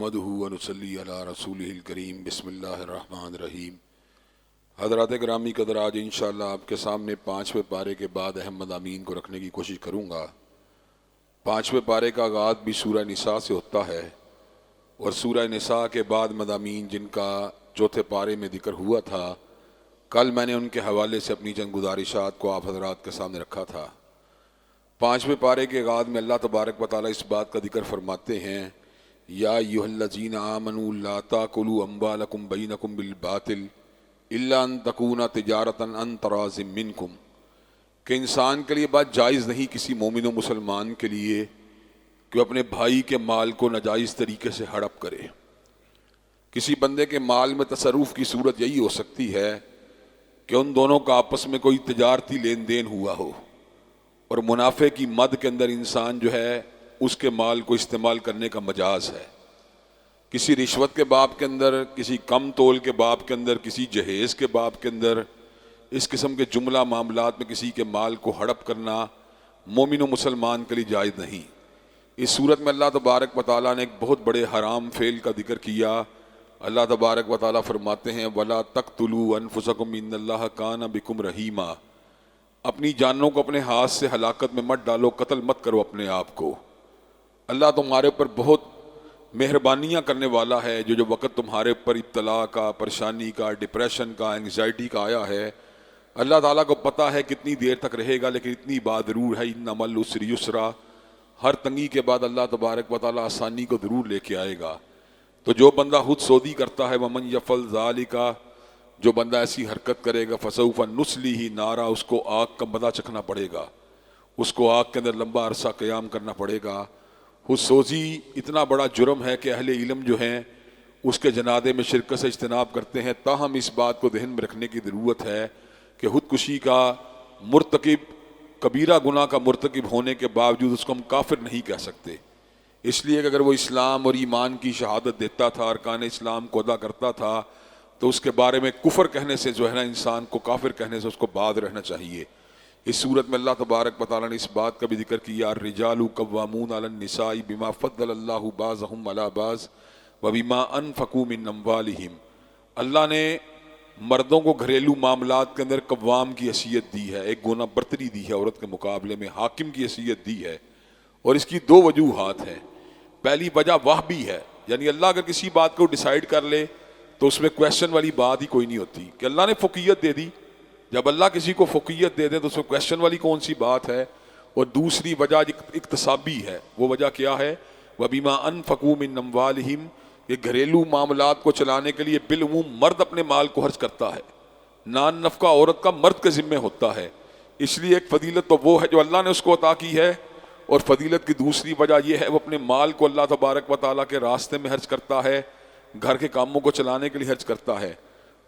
نحمدہ ونصلی علی رسولہ الکریم بسم اللہ الرحمن الرحیم۔ حضرات گرامی قدر، آج انشاءاللہ آپ کے سامنے 5ویں پارے کے بعد اہم مضامین کو رکھنے کی کوشش کروں گا۔ 5ویں پارے کا آغاز بھی سورہ نساء سے ہوتا ہے، اور سورہ نساء کے بعد مضامین جن کا چوتھے پارے میں ذکر ہوا تھا، کل میں نے ان کے حوالے سے اپنی چند گزارشات کو آپ حضرات کے سامنے رکھا تھا۔ 5ویں پارے کے آغاز میں اللہ تبارک و تعالیٰ اس بات کا ذکر فرماتے ہیں، یا ایھا الذین آمنوا لا تاکلوا اموالکم بینکم بالباطل الا ان تکون تجارۃ عن تراض منکم، کہ انسان کے لیے بات جائز نہیں، کسی مومن و مسلمان کے لیے، کہ وہ اپنے بھائی کے مال کو ناجائز طریقے سے ہڑپ کرے۔ کسی بندے کے مال میں تصرف کی صورت یہی ہو سکتی ہے کہ ان دونوں کا آپس میں کوئی تجارتی لین دین ہوا ہو، اور منافع کی مد کے اندر انسان جو ہے اس کے مال کو استعمال کرنے کا مجاز ہے۔ کسی رشوت کے باب کے اندر، کسی کم تول کے باب کے اندر، کسی جہیز کے باب کے اندر، اس قسم کے جملہ معاملات میں کسی کے مال کو ہڑپ کرنا مومن و مسلمان کے لیے جائز نہیں۔ اس صورت میں اللہ تبارک و تعالیٰ نے ایک بہت بڑے حرام فعل کا ذکر کیا۔ اللہ تبارک و تعالیٰ فرماتے ہیں وَلَا تَقْتُلُوا أَنفُسَكُمْ إِنَّ اللَّهَ كَانَ بِكُمْ رَحِيمًا، اپنی جانوں کو اپنے ہاتھ سے ہلاکت میں مت ڈالو، قتل مت کرو اپنے آپ کو۔ اللہ تمہارے اوپر بہت مہربانیاں کرنے والا ہے۔ جو وقت تمہارے اوپر ابتلا کا، پریشانی کا، ڈپریشن کا، انگزائٹی کا آیا ہے، اللہ تعالیٰ کو پتہ ہے کتنی دیر تک رہے گا، لیکن اتنی بات ضرور ہے ان مع العسر یسرا، ہر تنگی کے بعد اللہ تبارک و تعالیٰ آسانی کو ضرور لے کے آئے گا۔ تو جو بندہ خود سودی کرتا ہے ومن یفعل ذالک، جو بندہ ایسی حرکت کرے گا فسوف نصلیہ نارا، اس کو آگ کا مزہ چکھنا پڑے گا، اس کو آگ کے اندر لمبا عرصہ قیام کرنا پڑے گا۔ خود سوزی اتنا بڑا جرم ہے کہ اہل علم جو ہیں اس کے جنازے میں شرکت سے اجتناب کرتے ہیں، تاہم اس بات کو ذہن میں رکھنے کی ضرورت ہے کہ خودکشی کا مرتکب، کبیرہ گناہ کا مرتکب ہونے کے باوجود اس کو ہم کافر نہیں کہہ سکتے، اس لیے کہ اگر وہ اسلام اور ایمان کی شہادت دیتا تھا، ارکان اسلام کو ادا کرتا تھا، تو اس کے بارے میں کفر کہنے سے جو ہے نا، انسان کو کافر کہنے سے اس کو باز رہنا چاہیے۔ اس صورت میں اللہ تبارک و تعالیٰ نے اس بات کا بھی ذکر کیا، الرجال قوامون علی النساء بما فضل اللہ بعضهم علی بعض وبما انفقوا من اموالہم، اللہ نے مردوں کو گھریلو معاملات کے اندر قوام کی حیثیت دی ہے، ایک گنا برتری دی ہے عورت کے مقابلے میں، حاکم کی حیثیت دی ہے، اور اس کی دو وجوہات ہیں۔ پہلی وجہ وہبی ہے، یعنی اللہ اگر کسی بات کو ڈیسائیڈ کر لے تو اس میں کویشچن والی بات ہی کوئی نہیں ہوتی، کہ اللہ نے فوقیت دے دی۔ جب اللہ کسی کو فوقیت دے دے تو اس میں کویشچن والی کون سی بات ہے؟ اور دوسری وجہ اقتصابی ہے۔ وہ وجہ کیا ہے؟ وَبِمَا أَنفَقُوا مِنْ أَمْوَالِهِمْ، کہ گھریلو معاملات کو چلانے کے لیے بالعموم مرد اپنے مال کو خرچ کرتا ہے، نان نفقہ عورت کا مرد کے ذمے ہوتا ہے۔ اس لیے ایک فضیلت تو وہ ہے جو اللہ نے اس کو عطا کی ہے، اور فضیلت کی دوسری وجہ یہ ہے وہ اپنے مال کو اللہ تبارک و تعالیٰ کے راستے میں خرچ کرتا ہے، گھر کے کاموں کو چلانے کے لیے خرچ کرتا ہے۔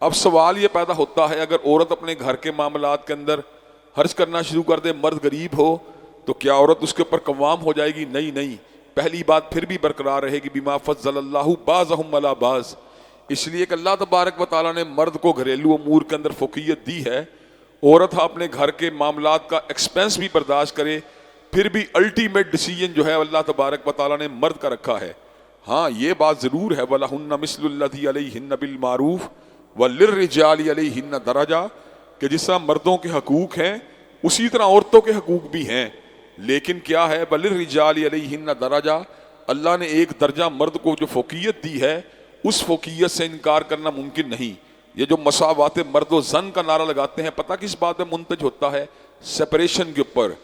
اب سوال یہ پیدا ہوتا ہے، اگر عورت اپنے گھر کے معاملات کے اندر خرچ کرنا شروع کر دے، مرد غریب ہو، تو کیا عورت اس کے اوپر قوام ہو جائے گی؟ نہیں، پہلی بات پھر بھی برقرار رہے گی، بما فضل اللہ بعضهم علی بعض، اس لیے کہ اللہ تبارک و تعالیٰ نے مرد کو گھریلو امور کے اندر فوقیت دی ہے۔ عورت اپنے گھر کے معاملات کا ایکسپینس بھی برداشت کرے، پھر بھی الٹیمیٹ ڈیسیجن جو ہے اللہ تبارک و تعالیٰ نے مرد کا رکھا ہے۔ ہاں یہ بات ضرور ہے، وَلَهُنَّ مِثْلُ الَّذِي عَلَيْهِنَّ بِالْمَعْرُوفِ وَلِلرِّجَالِ عَلَيْهِنَّ دَرَجَةٌ، کہ جس طرح مردوں کے حقوق ہیں اسی طرح عورتوں کے حقوق بھی ہیں، لیکن کیا ہے؟ وَلِلرِّجَالِ عَلَيْهِنَّ دَرَجَةٌ، اللہ نے ایک درجہ مرد کو جو فوقیت دی ہے اس فوقیت سے انکار کرنا ممکن نہیں۔ یہ جو مساوات مرد و زن کا نعرہ لگاتے ہیں، پتہ کس بات میں منتج ہوتا ہے؟ سپریشن کے اوپر،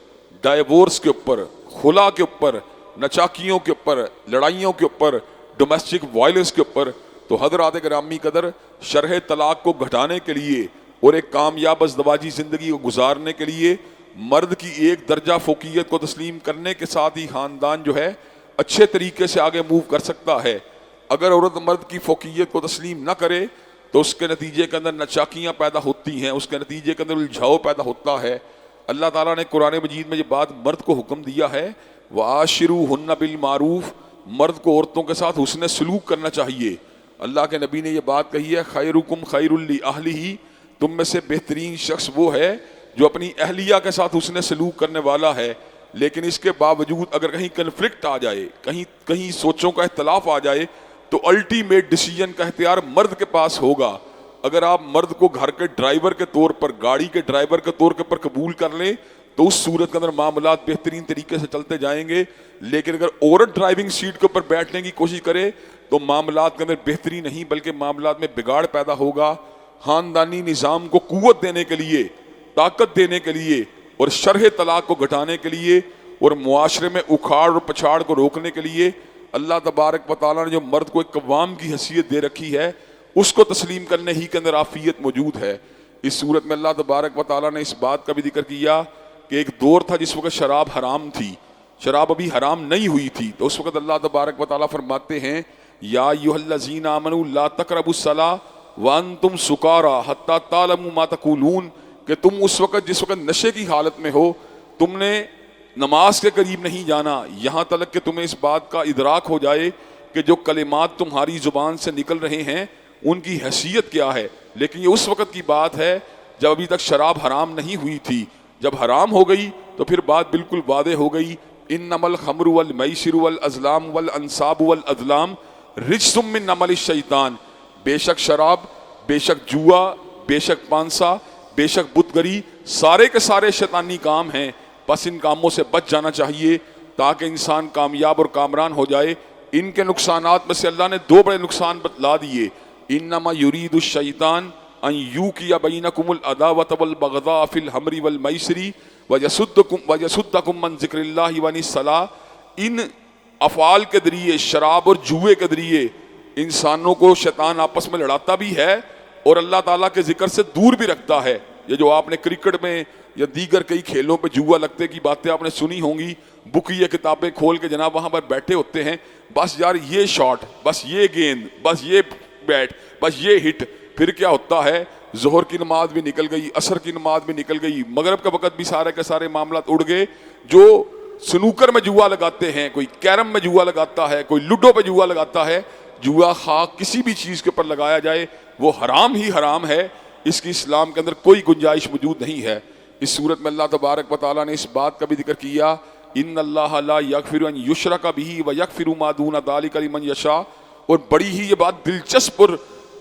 ڈائیورس کے اوپر، خلا کے اوپر، نچاکیوں کے اوپر، لڑائیوں کے اوپر، ڈومیسٹک وائلنس کے اوپر۔ تو حضرات گرامی قدر، شرح طلاق کو گھٹانے کے لیے اور ایک کامیاب ازدواجی زندگی کو گزارنے کے لیے مرد کی ایک درجہ فوقیت کو تسلیم کرنے کے ساتھ ہی خاندان جو ہے اچھے طریقے سے آگے موو کر سکتا ہے۔ اگر عورت مرد کی فوقیت کو تسلیم نہ کرے تو اس کے نتیجے کے اندر نچاکیاں پیدا ہوتی ہیں، اس کے نتیجے کے اندر الجھاؤ پیدا ہوتا ہے۔ اللہ تعالیٰ نے قرآن مجید میں یہ بات مرد کو حکم دیا ہے، وَعَاشِرُوهُنَّ بِالْمَعْرُوفِ، مرد کو عورتوں کے ساتھ حسن سلوک کرنا چاہیے۔ اللہ کے نبی نے یہ بات کہی ہے، خیرکم خیر لأہلہ، تم میں سے بہترین شخص وہ ہے جو اپنی اہلیہ کے ساتھ حسن سلوک کرنے والا ہے۔ لیکن اس کے باوجود اگر کہیں کنفلکٹ آ جائے، کہیں سوچوں کا اختلاف آ جائے، تو الٹیمیٹ ڈیسیجن کا اختیار مرد کے پاس ہوگا. اگر آپ مرد کو گھر کے ڈرائیور کے طور پر، گاڑی کے ڈرائیور کے طور پر قبول کر لیں تو اس صورت کے اندر معاملات بہترین طریقے سے چلتے جائیں گے. لیکن اگر عورت ڈرائیونگ سیٹ کے اوپر بیٹھنے کی کوشش کرے تو معاملات کے اندر بہتری نہیں بلکہ معاملات میں بگاڑ پیدا ہوگا. خاندانی نظام کو قوت دینے کے لیے، طاقت دینے کے لیے اور شرح طلاق کو گھٹانے کے لیے اور معاشرے میں اکھاڑ اور پچھاڑ کو روکنے کے لیے اللہ تبارک و تعالیٰ نے جو مرد کو ایک قوام کی حیثیت دے رکھی ہے اس کو تسلیم کرنے ہی کے اندر عافیت موجود ہے. اس صورت میں اللہ تبارک و تعالیٰ نے اس بات کا بھی ذکر کیا کہ ایک دور تھا جس وقت شراب حرام تھی، شراب ابھی حرام نہیں ہوئی تھی، تو اس وقت اللہ تبارک و تعالیٰ فرماتے ہیں یا ایھا الذین آمنوا لا تقربوا الصلاۃ وانتم سکارى حتی تعلموا ما تقولون، کہ تم اس وقت جس وقت نشے کی حالت میں ہو تم نے نماز کے قریب نہیں جانا یہاں تک کہ تمہیں اس بات کا ادراک ہو جائے کہ جو کلمات تمہاری زبان سے نکل رہے ہیں ان کی حیثیت کیا ہے. لیکن یہ اس وقت کی بات ہے جب ابھی تک شراب حرام نہیں ہوئی تھی. جب حرام ہو گئی تو پھر بات بالکل واضح ہو گئی. انما الخمر والمیسر والازلام والانصاب والازلام رجس من عمل الشیطان، بے شک شراب، بے شک جوا، بے شک پانسا، بے شک بت گری سارے کے سارے شیطانی کام ہیں. بس ان کاموں سے بچ جانا چاہیے تاکہ انسان کامیاب اور کامران ہو جائے. ان کے نقصانات میں سے اللہ نے دو بڑے نقصان بتلا دیے. انما یرید الشیطان ان یوقع بینکم العداوۃ والبغضاء فی الخمر والمیسر ویصدکم عن ذکر اللہ وعن الصلاۃ. ان افعال کے ذریعے، شراب اور جوئے کے ذریعے انسانوں کو شیطان آپس میں لڑاتا بھی ہے اور اللہ تعالیٰ کے ذکر سے دور بھی رکھتا ہے. یہ جو آپ نے کرکٹ میں یا دیگر کئی کھیلوں پہ جوا لگتے کی باتیں آپ نے سنی ہوں گی، بکیے کتابیں کھول کے جناب وہاں پر بیٹھے ہوتے ہیں، بس یار یہ شاٹ، بس یہ گیند، بس یہ بیٹ، بس یہ ہٹ. پھر کیا ہوتا ہے، ظہر کی نماز بھی نکل گئی، عصر کی نماز بھی نکل گئی، مغرب کا وقت بھی سارے کے سارے معاملات اڑ گئے. جو سنوکر میں جوا لگاتے ہیں، کوئی کیرم میں جوا لگاتا ہے، کوئی لوڈو پہ جوا لگاتا ہے، جوا خاک کسی بھی چیز کے اوپر لگایا جائے وہ حرام ہی حرام ہے. اس کی اسلام کے اندر کوئی گنجائش موجود نہیں ہے. اس صورت میں اللہ تبارک و تعالیٰ نے اس بات کا بھی ذکر کیا ان اللہ لا یغفر ان یشرک بہ ویغفر ما دون ذلک لمن یشاء. اور بڑی ہی یہ بات دلچسپ اور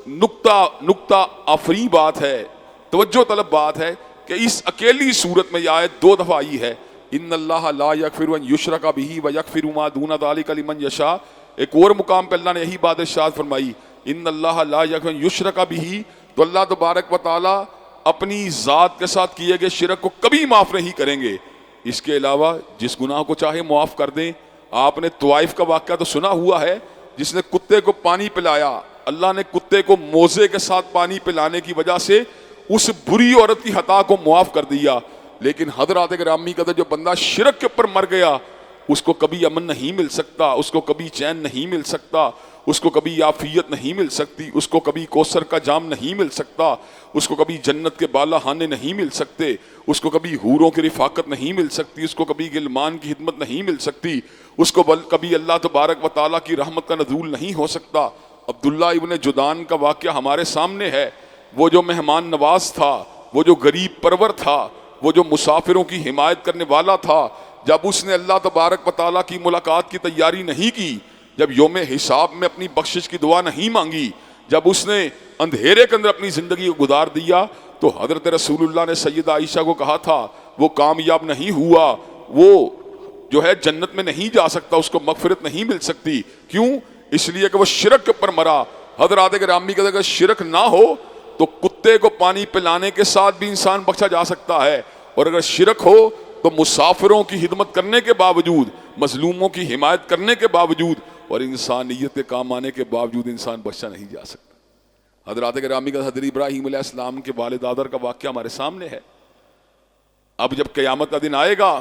نقطہ آفری بات ہے، توجہ طلب بات ہے کہ اس اکیلی صورت میں یہ آیت دو دفعہ آئی ہے. ان اللہ لا یغفر ان یشرک بہ ویغفر ما دون ذلک لمن یشاء. ایک اور مقام پہ اللہ نے یہی بات ارشاد فرمائی ان اللہ لا یغفر ان یشرک بہ. تو اللہ تبارک و تعالیٰ اپنی ذات کے ساتھ کیے گئے شرک کو کبھی معاف نہیں کریں گے. اس کے علاوہ جس گناہ کو چاہے معاف کر دیں. آپ نے طوائف کا واقعہ تو سنا ہوا ہے، جس نے کتے کو پانی پلایا، اللہ نے کتے کو موزے کے ساتھ پانی پلانے کی وجہ سے اس بری عورت کی خطا کو معاف کر دیا. لیکن حضرات گرامی کا جو بندہ شرک کے اوپر مر گیا اس کو کبھی امن نہیں مل سکتا، اس کو کبھی چین نہیں مل سکتا، اس کو کبھی عافیت نہیں مل سکتی، اس کو کبھی کوثر کا جام نہیں مل سکتا، اس کو کبھی جنت کے بالا خانے نہیں مل سکتے، اس کو کبھی حوروں کی رفاقت نہیں مل سکتی، اس کو کبھی غلمان کی خدمت نہیں مل سکتی، اس کو کبھی اللہ تبارک و تعالیٰ کی رحمت کا نزول نہیں ہو سکتا. عبداللہ ابن جدان کا واقعہ ہمارے سامنے ہے. وہ جو مہمان نواز تھا، وہ جو غریب پرور تھا، وہ جو مسافروں کی حمایت کرنے والا تھا، جب اس نے اللہ تبارک و تعالیٰ کی ملاقات کی تیاری نہیں کی، جب یوم حساب میں اپنی بخشش کی دعا نہیں مانگی، جب اس نے اندھیرے کے اندر اپنی زندگی کو گزار دیا، تو حضرت رسول اللہ نے سیدہ عائشہ کو کہا تھا وہ کامیاب نہیں ہوا، وہ جو ہے جنت میں نہیں جا سکتا، اس کو مغفرت نہیں مل سکتی. کیوں؟ اس لیے کہ وہ شرک کے اوپر مرا. حضرات گرامی کا اگر شرک نہ ہو تو کتے کو پانی پلانے کے ساتھ بھی انسان بخشا جا سکتا ہے، اور اگر شرک ہو تو مسافروں کی خدمت کرنے کے باوجود، مظلوموں کی حمایت کرنے کے باوجود اور انسانیت کے کام آنے کے باوجود انسان بخشا نہیں جا سکتا. حضرات گرامی کا حضرت ابراہیم علیہ السلام کے والد آدر کا واقعہ ہمارے سامنے ہے. اب جب قیامت کا دن آئے گا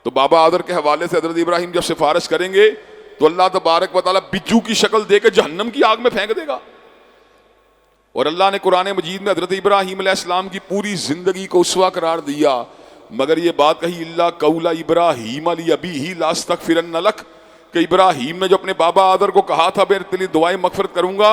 تو بابا آدر کے حوالے سے حضرت ابراہیم جب سفارش کریں گے تو اللہ تبارک و تعالیٰ بجو کی شکل دے کے جہنم کی آگ میں پھینک دے گا. اور اللہ نے قرآن مجید میں حضرت ابراہیم علیہ السلام کی پوری زندگی کو اسوہ قرار دیا، مگر یہ بات کہی اللہ قول ابراہیم لابیہ لاستغفرن لک، کہ ابراہیم نے جو اپنے بابا آدر کو کہا تھا میں تیری دعائیں مغفرت کروں گا،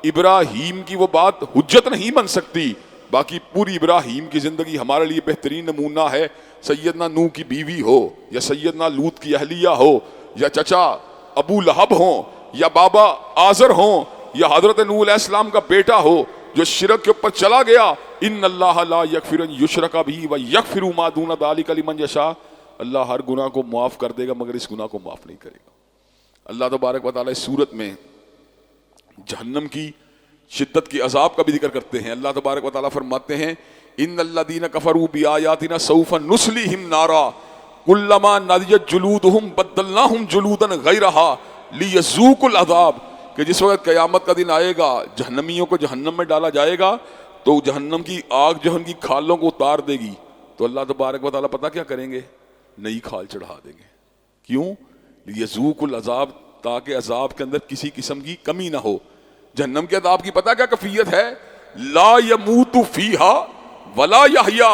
ابراہیم کی وہ بات حجت نہیں بن سکتی. باقی پوری ابراہیم کی زندگی ہمارے لیے بہترین نمونہ ہے. سیدنا نوح کی بیوی ہو یا سیدنا لوط کی اہلیہ ہو یا چچا ابو لہب ہوں یا بابا آزر ہوں یا حضرت نوح علیہ السلام کا بیٹا ہو جو شرک کے اوپر چلا گیا، ان اللہ لا یغفر ان یشرک بہ ویغفر ما دون ذلک لمن یشاء، اللہ ہر گناہ کو معاف کر دے گا مگر اس گناہ کو معاف نہیں کرے گا۔ اللہ تبارک و تعالیٰ اس صورت میں جہنم کی شدت کی عذاب کا بھی ذکر کرتے ہیں۔ اللہ تبارک و تعالیٰ فرماتے ہیں ان الذین کفروا بآیاتنا سوف نصلیہم نارا کلما نضجت جلودہم بدلناہم جلودا غیرہا لیذوقوا العذاب، کہ جس وقت قیامت کا دن آئے گا جہنمیوں کو جہنم میں ڈالا جائے گا تو جہنم کی آگ جو ان کی کھالوں کو اتار دے گی، تو اللہ تبارک و تعالیٰ پتہ کیا کریں گے؟ نئی کھال چڑھا دیں گے۔ کیوں؟ لیذوقوا العذاب، تاکہ عذاب کے اندر کسی قسم کی کمی نہ ہو۔ جہنم کے عذاب کی پتہ کیا کیفیت ہے؟ لا یموت فیہا ولا یحیا،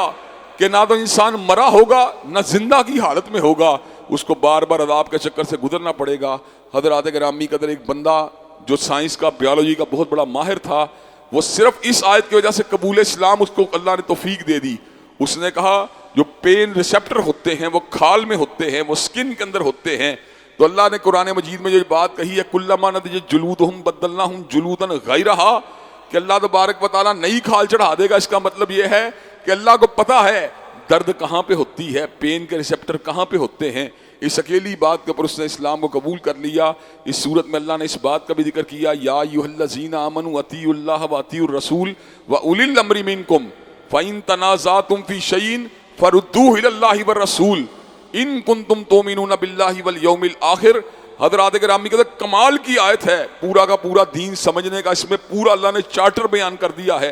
کہ نہ تو انسان مرا ہوگا نہ زندہ کی حالت میں ہوگا، اس کو بار بار عذاب کے چکر سے گزرنا پڑے گا۔ حضرات گرامی قدر، ایک بندہ جو سائنس کا بیولوجی کا بہت بڑا ماہر تھا، وہ صرف اس آیت کی وجہ سے قبول اسلام اس کو اللہ نے توفیق دے دی۔ اس نے کہا جو پین ریسیپٹر ہوتے ہیں وہ کھال میں ہوتے ہیں، وہ سکن کے اندر ہوتے ہیں، تو اللہ نے قرآن مجید میں جو بات کہی ہے کلما نضجت جلودہم بدلناہم جلودا غیرہا، کہ اللہ تبارک و تعالیٰ نئی کھال چڑھا دے گا، اس کا مطلب یہ ہے کہ اللہ کو پتہ ہے درد کہاں پہ ہوتی ہے، پین کے ریسیپٹر کہاں پہ ہوتے ہیں۔ اس اکیلی بات کے اوپر اس نے اسلام کو قبول کر لیا۔ اس صورت میں اللہ نے اس بات کا بھی ذکر کیا یا ایھا الذین آمنوا اطیعوا اللہ واطیعوا الرسول واولی الامر منکم فإن تنازعتم فی شیء فردوہ الی اللہ والرسول ان کنتم تؤمنون باللہ والیوم الآخر۔ حضرات گرامی کے کمال کی آیت ہے، پورا کا پورا دین سمجھنے کا اس میں پورا اللہ نے چارٹر بیان کر دیا ہے۔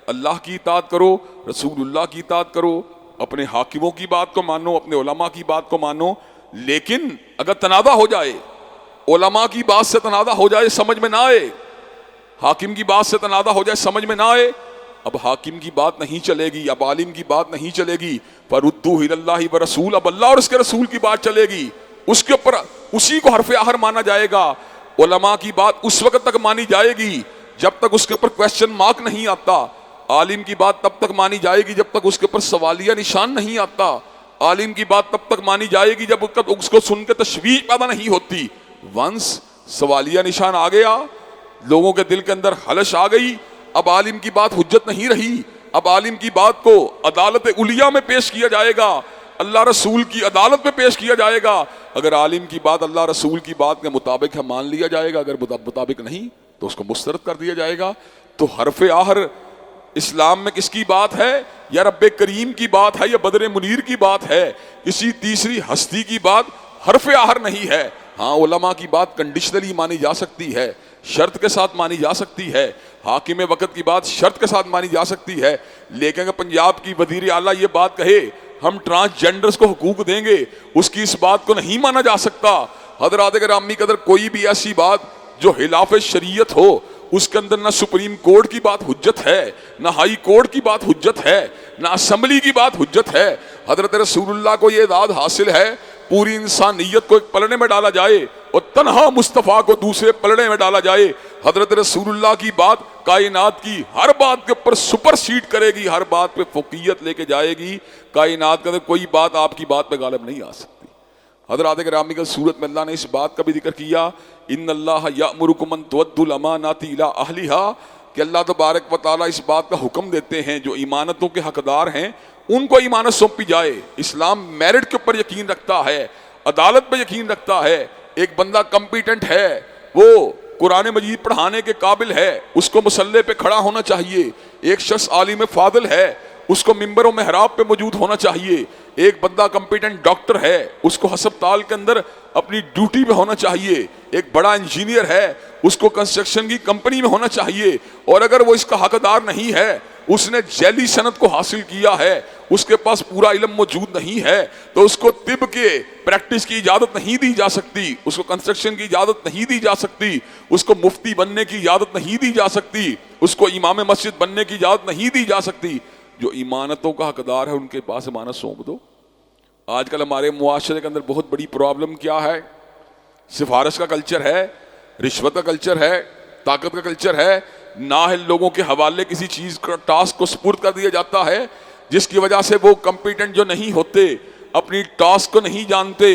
اللہ کی اطاعت کرو، رسول اللہ کی اطاعت کرو، اپنے حاکموں کی بات کو مانو، اپنے علماء کی بات کو مانو، لیکن اگر تنازع ہو جائے، علماء کی بات سے تنازع ہو جائے، سمجھ میں نہ آئے، حاکم کی بات سے تنازع ہو جائے، سمجھ میں نہ آئے، اب حاکم کی بات نہیں چلے گی، اب عالم کی بات نہیں چلے گی، فردوہ الی اللہ والرسول، اب اللہ اور اس کے رسول کی بات چلے گی، اس کے اوپر اسی کو حرف آخر مانا جائے گا۔ علماء کی بات اس وقت تک مانی جائے گی جب تک اس کے اوپر کویسچن مارک نہیں آتا، عالم کی بات تب تک مانی جائے گی جب تک اس کے اوپر سوالیہ نشان نہیں آتا، عالم کی بات تب تک مانی جائے گی جب اس کو سن کے تشویش پیدا نہیں ہوتی۔ ونس سوالیہ نشان آ گیا، لوگوں کے دل کے اندر خلش آ گئی، اب عالم کی بات حجت نہیں رہی، اب عالم کی بات کو عدالت علیہ میں پیش کیا جائے گا، اللہ رسول کی عدالت میں پیش کیا جائے گا۔ اگر عالم کی بات اللہ رسول کی بات کے مطابق ہے مان لیا جائے گا، اگر مطابق نہیں تو اس کو مسترد کر دیا جائے گا۔ تو حرف آخر اسلام میں کس کی بات ہے؟ یا رب کریم کی بات ہے، یا بدر منیر کی بات ہے، کسی تیسری ہستی کی بات حرف آخر نہیں ہے۔ ہاں علماء کی بات کنڈیشنلی مانی جا سکتی ہے، شرط کے ساتھ مانی جا سکتی ہے، حاکم وقت کی بات شرط کے ساتھ مانی جا سکتی ہے، لیکن اگر پنجاب کی وزیر اعلیٰ یہ بات کہے ہم ٹرانسجینڈرز کو حقوق دیں گے، اس کی اس بات کو نہیں مانا جا سکتا۔ حضرات گرامی قدر، کوئی بھی ایسی بات جو خلاف شریعت ہو اس کے اندر نہ سپریم کورٹ کی بات حجت ہے، نہ ہائی کورٹ کی بات حجت ہے، نہ اسمبلی کی بات حجت ہے۔ حضرت رسول اللہ کو یہ اعزاز حاصل ہے پوری انسانیت کو ایک پلڑے میں ڈالا جائے اور تنہا مصطفیٰ کو دوسرے پلڑے میں ڈالا جائے۔ حضرت رسول اللہ کی بات کائنات کی ہر بات کے اوپر سپر سیڈ کرے گی، ہر بات پہ فوقیت لے کے جائے گی، کائنات کے اندر کوئی بات آپ کی بات پہ غالب نہیں آ سکتی۔ حضرات گرامی کی صورت میں اللہ نے اس بات کا بھی ذکر کیا ان اللہ یأمرکم ان تؤدوا الامانات الی اہلھا، کہ اللہ تبارک و تعالیٰ اس بات کا حکم دیتے ہیں جو ایمانتوں کے حقدار ہیں ان کو ایمانت سونپی جائے۔ اسلام میرٹ کے اوپر یقین رکھتا ہے، عدالت پہ یقین رکھتا ہے۔ ایک بندہ کمپیٹنٹ ہے، وہ قرآن مجید پڑھانے کے قابل ہے، اس کو مصلی پہ کھڑا ہونا چاہیے۔ ایک شخص عالم فاضل ہے، اس کو ممبر و محراب پہ موجود ہونا چاہیے۔ ایک بندہ کمپیٹنٹ ڈاکٹر ہے، اس کو ہسپتال کے اندر اپنی ڈیوٹی پہ ہونا چاہیے۔ ایک بڑا انجینئر ہے، اس کو کنسٹرکشن کی کمپنی میں ہونا چاہیے۔ اور اگر وہ اس کا حقدار نہیں ہے، اس نے ذیلی صنعت کو حاصل کیا ہے، اس کے پاس پورا علم موجود نہیں ہے، تو اس کو طب کے پریکٹس کی اجازت نہیں دی جا سکتی، اس کو کنسٹرکشن کی اجازت نہیں دی جا سکتی، اس کو مفتی بننے کی اجازت نہیں دی جا سکتی، اس کو امام مسجد بننے کی اجازت نہیں دی جا سکتی۔ جو ایمانتوں کا حقدار ہے ان کے پاس امانت سونپ دو۔ آج کل ہمارے معاشرے کے اندر بہت بڑی پرابلم کیا ہے؟ سفارش کا کلچر ہے، رشوت کا کلچر ہے، طاقت کا کلچر ہے، نااہل لوگوں کے حوالے کسی چیز کا ٹاسک کو سپرد کر دیا جاتا ہے، جس کی وجہ سے وہ کمپیٹنٹ جو نہیں ہوتے، اپنی ٹاسک کو نہیں جانتے،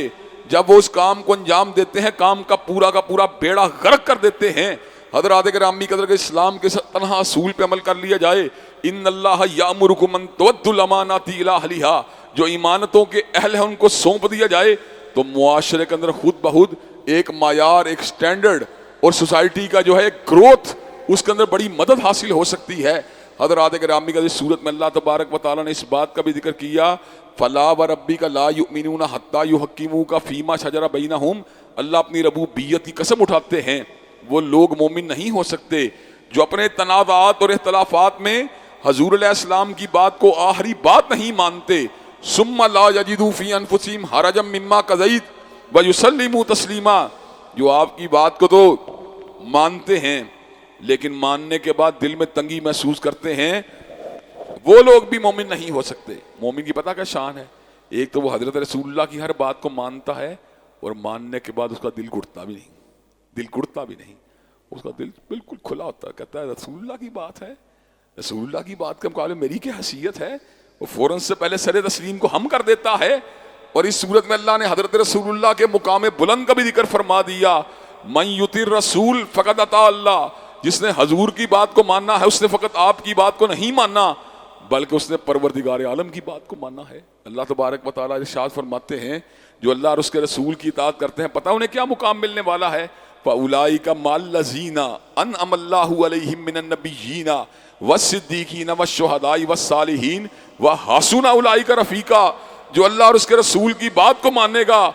جب وہ اس کام کو انجام دیتے ہیں کام کا پورا بیڑا غرق کر دیتے ہیں۔ حضرات گرامی قدر کے اسلام کے تنہا اصول پہ عمل کر لیا جائے، ان اللہ یامرکم ان تؤدوا الامانات الی اہلھا، جو ایمانتوں کے اہل ہیں ان کو سونپ دیا جائے تو معاشرے کے اندر خود بخود ایک معیار، ایک سٹینڈرڈ اور سوسائٹی کا جو ہے گروتھ، اس کے اندر بڑی مدد حاصل ہو سکتی ہے۔ حضرات گرامی کا اس صورت میں اللہ تبارک و تعالیٰ نے اس بات کا بھی ذکر کیا، فلا وربک لا یؤمنون حتی یحکموک فیما شجر بینہم، اللہ اپنی ربوبیت کی قسم اٹھاتے ہیں وہ لوگ مومن نہیں ہو سکتے جو اپنے تنازعات اور اختلافات میں حضور علیہ السلام کی بات کو آخری بات نہیں مانتے، ثم لا یجدوا فی انفسہم حرجا مما قضیت ویسلموا تسلیما، جو آپ کی بات کو تو مانتے ہیں لیکن ماننے کے بعد دل میں تنگی محسوس کرتے ہیں، وہ لوگ بھی مومن نہیں ہو سکتے۔ مومن کی پتہ کیا شان ہے؟ ایک تو وہ حضرت رسول اللہ کی ہر بات کو مانتا ہے اور ماننے کے بعد اس کا دل گھٹتا بھی نہیں، اس کا دل بالکل کھلا ہوتا ہے، کہتا ہے رسول اللہ کی بات ہے، رسول اللہ کی بات کے مقابلے میری کیا حیثیت ہے، وہ فوراً سے پہلے سر تسلیم کو ہم کر دیتا ہے۔ اور اس صورت میں اللہ نے حضرت رسول اللہ کے مقام بلند کا بھی ذکر فرما دیا، من یطع الرسول فقد اطاع اللہ، جس نے حضور کی بات کو ماننا ہے اس نے فقط آپ کی بات کو نہیں ماننا بلکہ اس نے پروردگار عالم کی بات کو ماننا ہے۔ اللہ تبارک و تعالیٰ ارشاد فرماتے ہیں جو اللہ اور اس کے رسول کی اطاعت کرتے ہیں پتہ انہیں کیا مقام ملنے والا ہے، فَأُولَٰئِكَ مَعَ الَّذِينَ أَنْعَمَ اللَّهُ عَلَيْهِم مِّنَ النَّبِيِّينَ وَالصِّدِّيقِينَ وَالشُّهَدَاءِ وَالصَّالِحِينَ وَحَسُنَ أُولَٰئِكَ رَفِيقًا، جو اللہ اور اس کے رسول کی بات کو مانے گا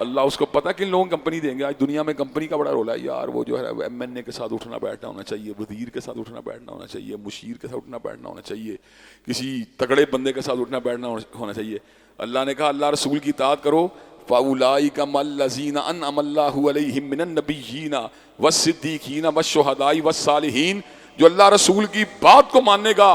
اللہ اس کو پتہ کہ ان لوگوں کو کمپنی دیں گے۔ آج دنیا میں کمپنی کا بڑا رول ہے یار، وہ جو ہے ایم این اے کے ساتھ اٹھنا بیٹھنا ہونا چاہیے، وزیر کے ساتھ اٹھنا بیٹھنا ہونا چاہیے، مشیر کے ساتھ اٹھنا بیٹھنا ہونا چاہیے، کسی تگڑے بندے کے ساتھ اٹھنا بیٹھنا ہونا چاہیے۔ اللہ نے کہا اللہ رسول کی اطاعت کرو، فَأُولَٰئِكَ مَعَ الَّذِينَ أَنْعَمَ اللَّهُ عَلَيْهِم مِّنَ النَّبِيِّينَ وَالصِّدِّيقِينَ وَالشُّهَدَاءِ وَالصَّالِحِينَ، جو اللہ رسول کی بات کو مانے گا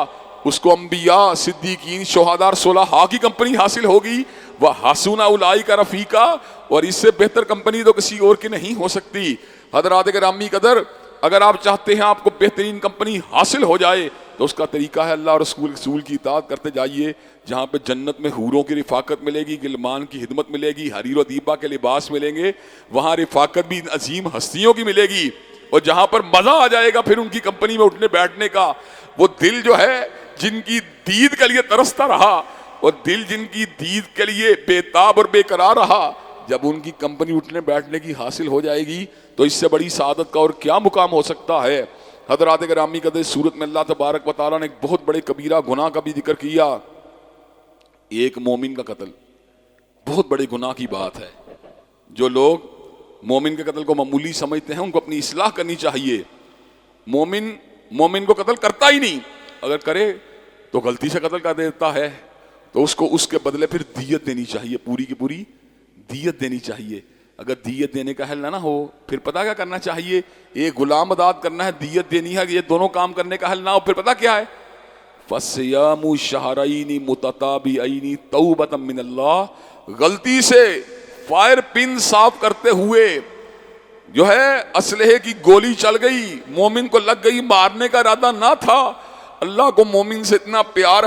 اس کو انبیاء، صدیقین، شہداء اور صلحاء کی کمپنی حاصل ہوگی، وَحَسُنَ أُولَٰئِكَ رَفِيقًا، اور اس سے بہتر کمپنی تو کسی اور کی نہیں ہو سکتی۔ حضرات گرامی قدر، اگر آپ چاہتے ہیں آپ کو بہترین کمپنی حاصل ہو جائے تو اس کا طریقہ ہے اللہ اور رسول کی اطاعت کرتے جائیے، جہاں پہ جنت میں حوروں کی رفاقت ملے گی، غلمان کی خدمت ملے گی، حریر و دیبا کے لباس ملیں گے، وہاں رفاقت بھی عظیم ہستیوں کی ملے گی، اور جہاں پر مزہ آ جائے گا پھر ان کی کمپنی میں اٹھنے بیٹھنے کا، وہ دل جو ہے جن کی دید کے لیے ترستا رہا اور دل جن کی دید کے لیے بے تاب اور بے قرار رہا، جب ان کی کمپنی اٹھنے بیٹھنے کی حاصل ہو جائے گی تو اس سے بڑی سعادت کا اور کیا مقام ہو سکتا ہے۔ حضرات گرامی قدر، اس صورت میں اللہ تبارک و تعالیٰ نے ایک بہت بڑے کبیرہ گناہ کا بھی ذکر کیا، ایک مومن کا قتل، بہت بڑے گناہ کی بات ہے۔ جو لوگ مومن کے قتل کو معمولی سمجھتے ہیں ان کو اپنی اصلاح کرنی چاہیے۔ مومن کو قتل کرتا ہی نہیں، اگر کرے تو غلطی سے قتل کر دیتا ہے تو اس کو اس کے بدلے پھر دیت دینی چاہیے، پوری کی پوری دیت دینی چاہیے۔ اگر دیت دینے کا حل نہ ہو پھر پتہ کیا کرنا چاہیے، ایک غلام آزاد کرنا ہے، دیت دینی ہے، یہ دونوں کام کرنے کا حل نہ ہو پھر پتہ کیا ہے، فَصِيَامُ شَهْرَيْنِ مُتَتَابِعَيْنِ تَوْبَةً مِّنَ اللَّهِ، غلطی سے فائر پن صاف کرتے ہوئے جو ہے اسلحے کی گولی چل گئی، مومن کو لگ گئی، مارنے کا ارادہ نہ تھا، اللہ کو مومن سے اتنا پیار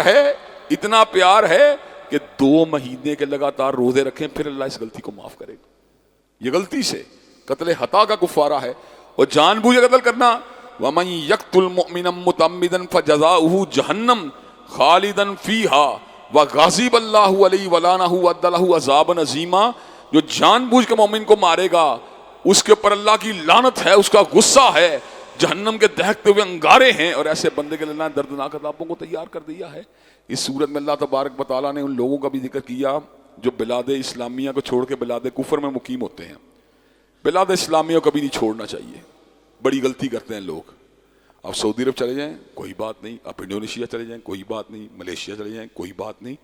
ہے کہ 2 مہینے کے لگاتار روزے رکھیں پھر اللہ اس غلطی کو معاف کرے گا۔ یہ غلطی سے قتل خطا کا کفارہ ہے، اور جان بوجھ قتل کرنا، وَمَن يَقْتُلْ مُؤْمِنًا مُتَعَمِّدًا فَجَزَاؤُهُ جَهَنَّمُ خَالِدًا فِيهَا وَغَضِبَ اللَّهُ عَلَيْهِ وَلَعَنَهُ وَأَعَدَّ لَهُ عَذَابًا عَظِيمًا، جو جان بوجھ کے مومن کو مارے گا اس کے اوپر اللہ کی لعنت ہے، اس کا غصہ ہے، جہنم کے دہکتے ہوئے انگارے ہیں، اور ایسے بندے کے لیے اللہ نے دردناک عذابوں کو تیار کر دیا ہے۔ اس صورت میں اللہ تبارک و تعالیٰ نے ان لوگوں کا بھی ذکر کیا جو بلاد اسلامیہ کو چھوڑ کے بلاد کفر میں مقیم ہوتے ہیں۔ بلاد اسلامیہ کو کبھی نہیں چھوڑنا چاہیے، بڑی غلطی کرتے ہیں لوگ۔ آپ سعودی عرب چلے جائیں کوئی بات نہیں، آپ انڈونیشیا چلے جائیں کوئی بات نہیں، ملیشیا چلے جائیں کوئی بات نہیں،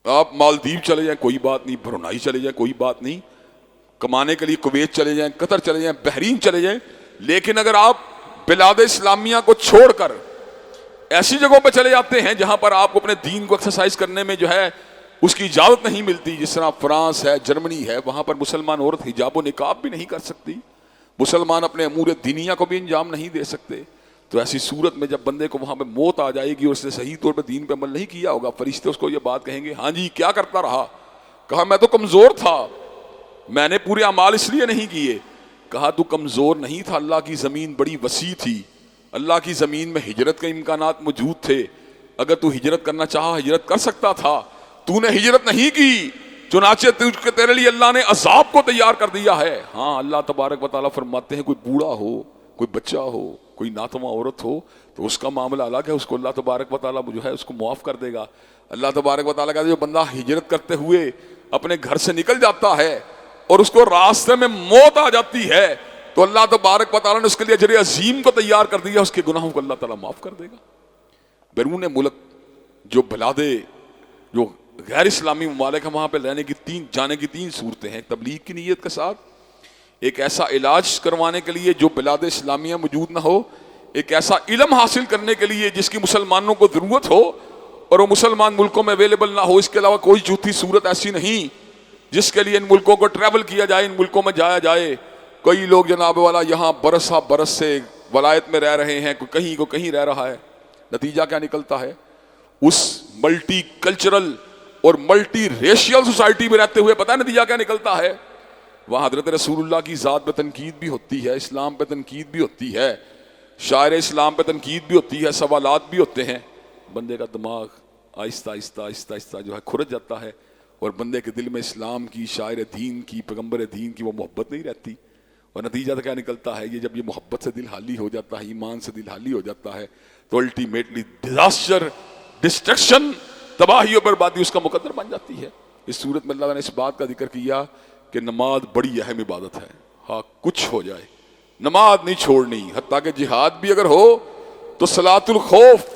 آپ مالدیو چلے جائیں کوئی بات نہیں، برونائی چلے جائیں کوئی بات نہیں، کمانے کے لیے کویت چلے جائیں، قطر چلے جائیں، بحرین چلے جائیں، لیکن اگر آپ بلاد اسلامیہ کو چھوڑ کر ایسی جگہوں پہ چلے جاتے ہیں جہاں پر آپ کو اپنے دین کو ایکسرسائز کرنے میں جو ہے اس کی اجازت نہیں ملتی، جس طرح فرانس ہے، جرمنی ہے، وہاں پر مسلمان عورت حجاب و نقاب بھی نہیں کر سکتی، مسلمان اپنے امور دینیہ کو بھی انجام نہیں دے سکتے، تو ایسی صورت میں جب بندے کو وہاں پہ موت آ جائے گی اور اس نے صحیح طور پہ دین پہ عمل نہیں کیا ہوگا، فرشتے اس کو یہ بات کہیں گے، ہاں جی کیا کرتا رہا، کہا میں تو کمزور تھا، میں نے پورے اعمال اس لیے نہیں کیے. کہا تو کمزور نہیں تھا, اللہ کی زمین بڑی وسیع تھی, اللہ کی زمین میں ہجرت کے امکانات موجود تھے, اگر تو ہجرت کرنا چاہا ہجرت کر سکتا تھا, تو نے ہجرت نہیں کی, چنانچہ تیرے لیے اللہ نے عذاب کو تیار کر دیا ہے. ہاں اللہ تبارک و تعالیٰ فرماتے ہیں کوئی بوڑھا ہو, کوئی بچہ ہو, کوئی ناتواں عورت ہو تو اس کا معاملہ الگ ہے, اس کو اللہ تبارک و تعالیٰ جو ہے اس کو معاف کر دے گا. اللہ تبارک و تعالیٰ کہتے ہیں جو بندہ ہجرت کرتے ہوئے اپنے گھر سے نکل جاتا ہے اور اس کو راستے میں موت آ جاتی ہے تو اللہ تبارک و تعالیٰ نے اس کے لیے اجر عظیم کو تیار کر دیا, اس کے گناہوں کو اللہ تعالیٰ معاف کر دے گا. بیرون ملک جو بلادے جو غیر اسلامی ممالک ہیں وہاں پہ جانے کی تین صورتیں ہیں. تبلیغ کی نیت کے ساتھ, ایک ایسا علاج کروانے کے لیے جو بلاد اسلامیہ موجود نہ ہو, ایک ایسا علم حاصل کرنے کے لیے جس کی مسلمانوں کو ضرورت ہو اور وہ مسلمان ملکوں میں اویلیبل نہ ہو. اس کے علاوہ کوئی جھوٹی صورت ایسی نہیں جس کے لیے ان ملکوں کو ٹریول کیا جائے, ان ملکوں میں جایا جائے. کئی لوگ جناب والا یہاں برس سے ولایت میں رہ رہے ہیں, کوئی کہیں رہ رہا ہے. نتیجہ کیا نکلتا ہے؟ اس ملٹی کلچرل اور ملٹی ریشیل سوسائٹی میں رہتے ہوئے پتہ نتیجہ کیا نکلتا ہے؟ وہاں حضرت رسول اللہ کی ذات پہ تنقید بھی ہوتی ہے, اسلام پہ تنقید بھی ہوتی ہے, شاعر اسلام پہ تنقید بھی ہوتی ہے, سوالات بھی ہوتے ہیں. بندے کا دماغ آہستہ آہستہ جو ہے کھرج جاتا ہے اور بندے کے دل میں اسلام کی, شاعر دین کی, پیغمبر دین کی وہ محبت نہیں رہتی. اور نتیجہ تو کیا نکلتا ہے؟ یہ جب یہ محبت سے دل خالی ہو جاتا ہے, ایمان سے دل خالی ہو جاتا ہے تو الٹیمیٹلی ڈیزاسٹر, ڈسٹرکشن, تباہی اور بربادی اس کا مقدر بن جاتی ہے. اس صورت میں اللہ نے اس بات کا ذکر کیا کہ نماز بڑی اہم عبادت ہے. ہاں کچھ ہو جائے نماز نہیں چھوڑنی, حتیٰ کہ جہاد بھی اگر ہو تو صلاۃ الخوف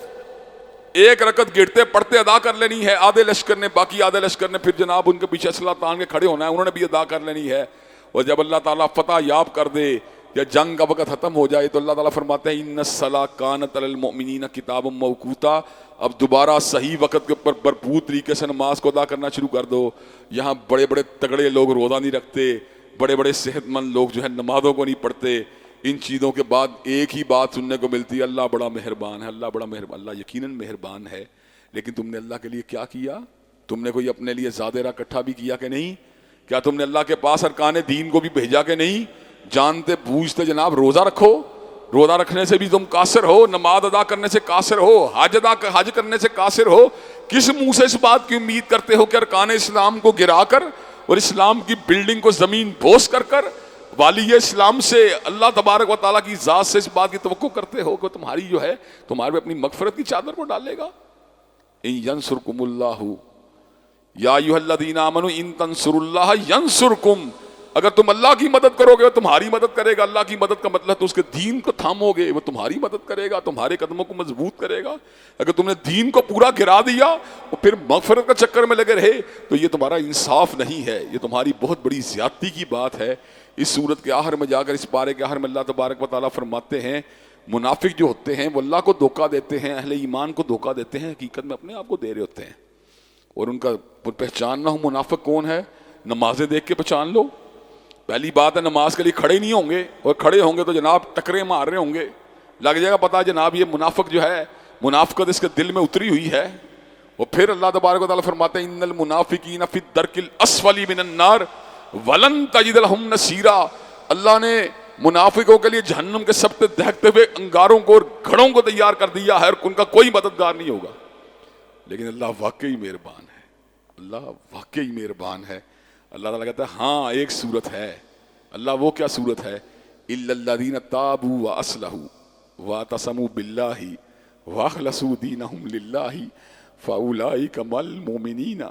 ایک رکعت گرتے پڑھتے ادا کر لینی ہے. آدھے لشکر نے, باقی آدھے لشکر نے پھر جناب ان کے پیچھے اسلحہ تان کے کھڑے ہونا ہے, انہوں نے بھی ادا کر لینی ہے. اور جب اللہ تعالیٰ فتح یاب کر دے یا جنگ کا وقت ختم ہو جائے تو اللہ تعالیٰ فرماتے ہیں ان الصلاۃ کانت علی المؤمنین کتابا موقوتا, اب دوبارہ صحیح وقت کے اوپر بھرپور طریقے سے نماز کو ادا کرنا شروع کر دو. یہاں بڑے بڑے تگڑے لوگ روزہ نہیں رکھتے, بڑے بڑے صحت مند لوگ جو ہے نمازوں کو نہیں پڑھتے. ان چیزوں کے بعد ایک ہی بات سننے کو ملتی ہے, اللہ بڑا مہربان ہے, اللہ بڑا مہربان. اللہ یقیناً مہربان ہے, لیکن تم نے اللہ کے لیے کیا کیا؟ تم نے کوئی اپنے لیے زادرہ اکٹھا بھی کیا کہ نہیں؟ کیا تم نے اللہ کے پاس ارکان دین کو بھی بھیجا کہ نہیں؟ جانتے بوجھتے جناب روزہ رکھو, روزہ رکھنے سے بھی تم قاصر ہو, نماز ادا کرنے سے قاصر ہو, حج کرنے سے قاصر ہو. کس منہ سے اس بات کی امید کرتے ہو کہ ارکان اسلام کو گرا کر اور اسلام کی بلڈنگ کو زمین بوس کر والی اسلام سے, اللہ تبارک و تعالیٰ کی ذات سے اس بات کی توقع کرتے ہو کہ تمہاری جو ہے تمہارے پہ اپنی مغفرت کی چادر کو ڈالے گا؟ ان ینصرکم اللہ یا ایھا الذین آمنوا ان تنصروا اللہ ینصرکم, اگر تم اللہ کی مدد کرو گے وہ تمہاری مدد کرے گا. اللہ کی مدد کا مطلب تو اس کے دین کو تھامو گے وہ تمہاری مدد کرے گا, تمہارے قدموں کو مضبوط کرے گا. اگر تم نے دین کو پورا گرا دیا اور پھر مغفرت کا چکر میں لگے رہے تو یہ تمہارا انصاف نہیں ہے, یہ تمہاری بہت بڑی زیادتی کی بات ہے. اس صورت کے آخر میں جا کر, اس پارے کے آخر میں اللہ تبارک و تعالیٰ فرماتے ہیں منافق جو ہوتے ہیں وہ اللہ کو دھوکہ دیتے ہیں, اہل ایمان کو دھوکہ دیتے ہیں, حقیقت میں اپنے آپ کو دے رہے ہوتے ہیں. اور ان کا پہچان نہ ہو منافق کون ہے, نمازیں دیکھ کے پہچان لو. پہلی بات ہے نماز کے لیے کھڑے نہیں ہوں گے, اور کھڑے ہوں گے تو جناب ٹکرے مار رہے ہوں گے, لگ جائے گا پتا جناب یہ منافق جو ہے منافقت اس کے دل میں اتری ہوئی ہے. اور پھر اللہ تبارک و تعالیٰ فرماتے ہیں ان المنافقین فی الدرک الاسفل من النار ولن تجد لهم نصیرا, اللہ نے منافقوں کے لیے جہنم کے سب سے دہکتے ہوئے انگاروں کو اور گھڑوں کو تیار کر دیا ہے اور ان کا کوئی مددگار نہیں ہوگا. لیکن اللہ واقعی مہربان ہے, اللہ واقعی مہربان ہے. اللہ تعالیٰ کہتا ہے ہاں ایک صورت ہے. اللہ وہ کیا صورت ہے؟ الا الذین تابوا واصلحوا واعتصموا باللہ واخلصوا دینہم للہ فاولئک مع المؤمنین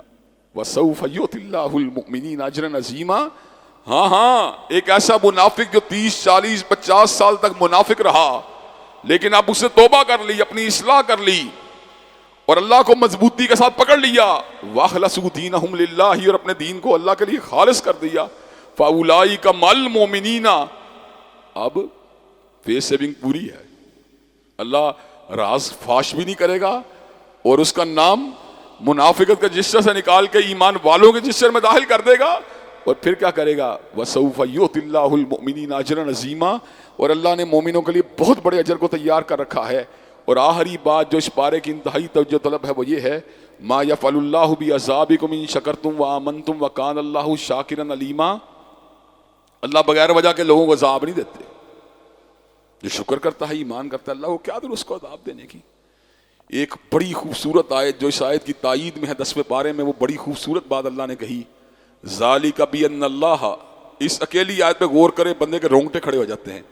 وسوف یؤتی اللہ المؤمنین اجرا عظیما. ہاں ایک ایسا منافق جو 30 40 50 سال تک منافق رہا لیکن اب اس نے توبہ کر لی, اپنی اصلاح کر لی اور اللہ کو مضبوطی کے ساتھ پکڑ لیا, واخلصوا دینہم للہ, اور اپنے دین کو اللہ کے لیے خالص کر دیا, فاولئک مع المؤمنین. اب فیس سیونگ پوری ہے, اللہ راز فاش بھی نہیں کرے گا اور اس کا نام منافقت کے جسر سے نکال کے ایمان والوں کے جسر میں داخل کر دے گا. اور پھر کیا کرے گا؟ وسوف یؤتی اللہ المؤمنین اجرا عظیما, اور اللہ نے مومنوں کے لیے بہت بڑے اجر کو تیار کر رکھا ہے. اور آخری بات جو اس پارے کی انتہائی توجہ طلب ہے وہ یہ ہے ما یفعل اللہ بعذابکم ان شکرتم وآمنتم وکان اللہ شاکرا علیما. اللہ بغیر وجہ کے لوگوں کو عذاب نہیں دیتے. جو شکر کرتا ہے ایمان کرتا ہے اللہ کو کیا دل اس کو عذاب دینے کی. ایک بڑی خوبصورت آیت جو اس آیت کی تائید میں ہے 10ویں پارے میں، وہ بڑی خوبصورت بات اللہ نے کہی، ذالک بان اللہ. اس اکیلی آیت پہ غور کرے بندے کے رونگٹے کھڑے ہو جاتے ہیں.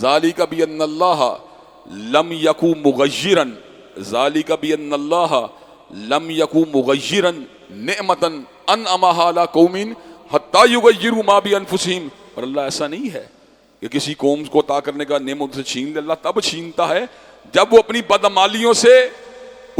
ذالک بان اللہ لم یکو مغیرا، ذالک بان اللہ لم یکو مغیرا نعمتا انعمها علی قوم حتی یغیروا ما بانفسہم. اور اللہ ایسا نہیں ہے کہ کسی قوم کو عطا کرنے کا نعمت سے چھین لے. اللہ تب چھینتا ہے جب وہ اپنی بدعمالیوں سے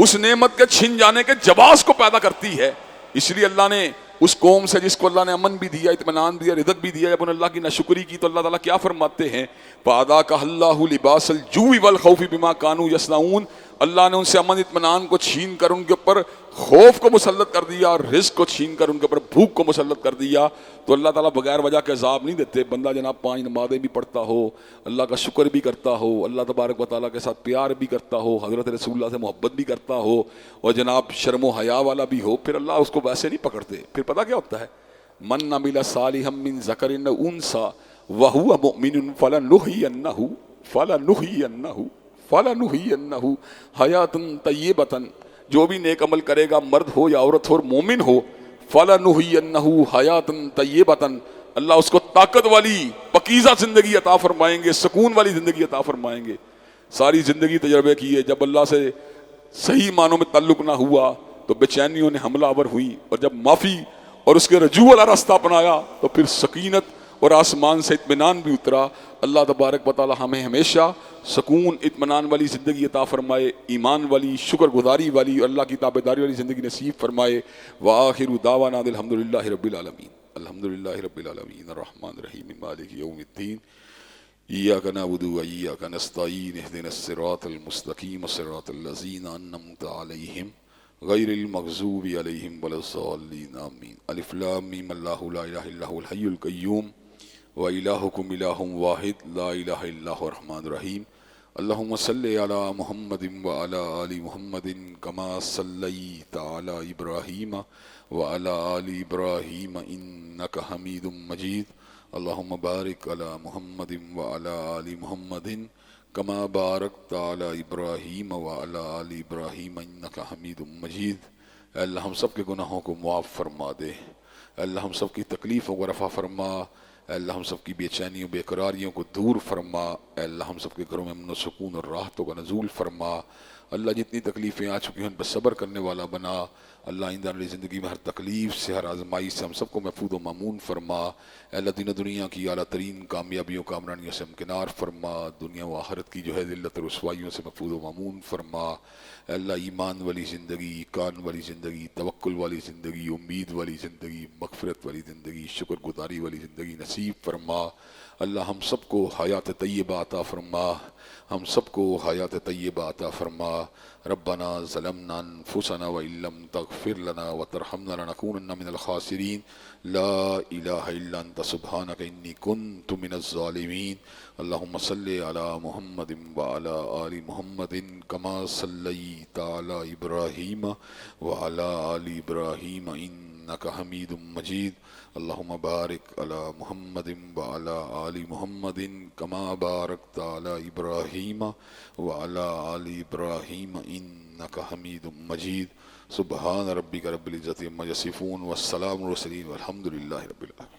اس نعمت کے چھن جانے کے جواز کو پیدا کرتی ہے. اس لیے اللہ نے اس قوم سے جس کو اللہ نے امن بھی دیا، اطمینان دیا، رزق بھی دیا، جب انہوں نے اللہ کی ناشکری کی تو اللہ تعالیٰ کیا فرماتے ہیں، فَأَذَاقَهَا اللَّهُ لِبَاسَ الْجُوعِ وَالْخَوْفِ بِمَا كَانُوا يَصْنَعُونَ. اللہ نے ان سے امن اطمینان کو چھین کر ان کے اوپر خوف کو مسلط کر دیا، اور رزق کو چھین کر ان کے اوپر بھوک کو مسلط کر دیا. تو اللہ تعالیٰ بغیر وجہ کے عذاب نہیں دیتے. بندہ جناب 5 نمازیں بھی پڑھتا ہو، اللہ کا شکر بھی کرتا ہو، اللہ تبارک و تعالیٰ کے ساتھ پیار بھی کرتا ہو، حضرت رسول اللہ سے محبت بھی کرتا ہو، اور جناب شرم و حیا والا بھی ہو، پھر اللہ اس کو ویسے نہیں پکڑتے. پھر پتہ کیا ہوتا ہے، من عمل صالحا من ذکر او انثی وهو مؤمن فلنحینہ حیاتا طیبۃ. جو بھی نیک عمل کرے گا، مرد ہو یا عورت ہو اور مومن ہو، فلنحینہ حیاتا طیبۃ، اللہ اس کو طاقت والی پاکیزہ زندگی عطا فرمائیں گے، سکون والی زندگی عطا فرمائیں گے. ساری زندگی تجربے کیے، جب اللہ سے صحیح معنوں میں تعلق نہ ہوا تو بے چینیوں نے حملہ آور ہوئی، اور جب معافی اور اس کے رجوع والا راستہ اپنایا تو پھر سکینت اور آسمان سے اطمینان بھی اترا. اللہ تبارک و تعالی ہمیں ہمیشہ سکون اطمینان والی زندگی عطا فرمائے، ایمان والی، شکر گزاری والی، اللہ کی تابعداری والی زندگی نصیب فرمائے. وآخر دعوانا الحمدللہ رب العالمین. الحمدللہ رب العالمین الرحمن الرحیم مالک یوم الدین. ایاک نعبد و ایاک نستعین اہدنا الصراط المستقیم صراط الذین انعمت علیہم غیر المغضوب علیہم ولا الضالین آمین. الف لام میم اللہ لا الہ الا هو الحی القیوم وإلہکم الہ واحد لا الہ الا هو الرحمن الرحیم. اللہم صلی علی محمد وعلی آل محمد کما صلیت علی ابراہیم وعلی آل ابراہیم انک حمید مجید. اللہم بارک علی محمد وعلی آل محمد کما بارکت علی ابراہیم وعلی آل ابراہیم انک حمید مجید. اے اللہ ہم سب کے گناہوں کو معاف فرما دے. اے اللہ ہم سب کی تکلیفوں کو رفع فرما. اے اللہ ہم سب کی بے چینیوں بے قراریوں کو دور فرما. اے اللہ ہم سب کے گھروں میں امن و سکون اور راحتوں کا نزول فرما. اللہ جتنی تکلیفیں آ چکی ہیں ان پر صبر کرنے والا بنا. اللہ آئندہ والی زندگی میں ہر تکلیف سے، ہر آزمائی سے ہم سب کو محفوظ و مامون فرما. اے اللہ دین و دنیا کی اعلیٰ ترین کامیابیوں کامرانیوں سے ہمکنار فرما. دنیا و آخرت کی جو ہے ذلت و رسوائیوں سے محفوظ و مامون فرما. اے اللہ ایمان والی زندگی، ایقان والی زندگی، توکل والی زندگی، امید والی زندگی، مغفرت والی زندگی، شکر گزاری والی زندگی نصیب فرما. اللہ ہم سب کو حیات طیبہ عطا فرما. ہم سب کو حیات طیبہ عطا فرما. ربنا ظلمنا انفسنا وان لم تغفر لنا وترحمنا لنكونن من الخاسرین. لا الہ الا انت سبحانک انی کنت من الظالمین. اللہم صلی علی محمد وعلی آل محمد کما صلیت علی ابراہیم وعلی آل ابراہیم انک حمید مجید. اللہم بارک علی محمد وعلی آل محمد کما بارکت علی ابراہیم وعلی آل ابراہیم انک حمید مجید. سبحان ربک رب العزت عما یصفون والسلام علی المرسلین والحمد للہ رب العالمین.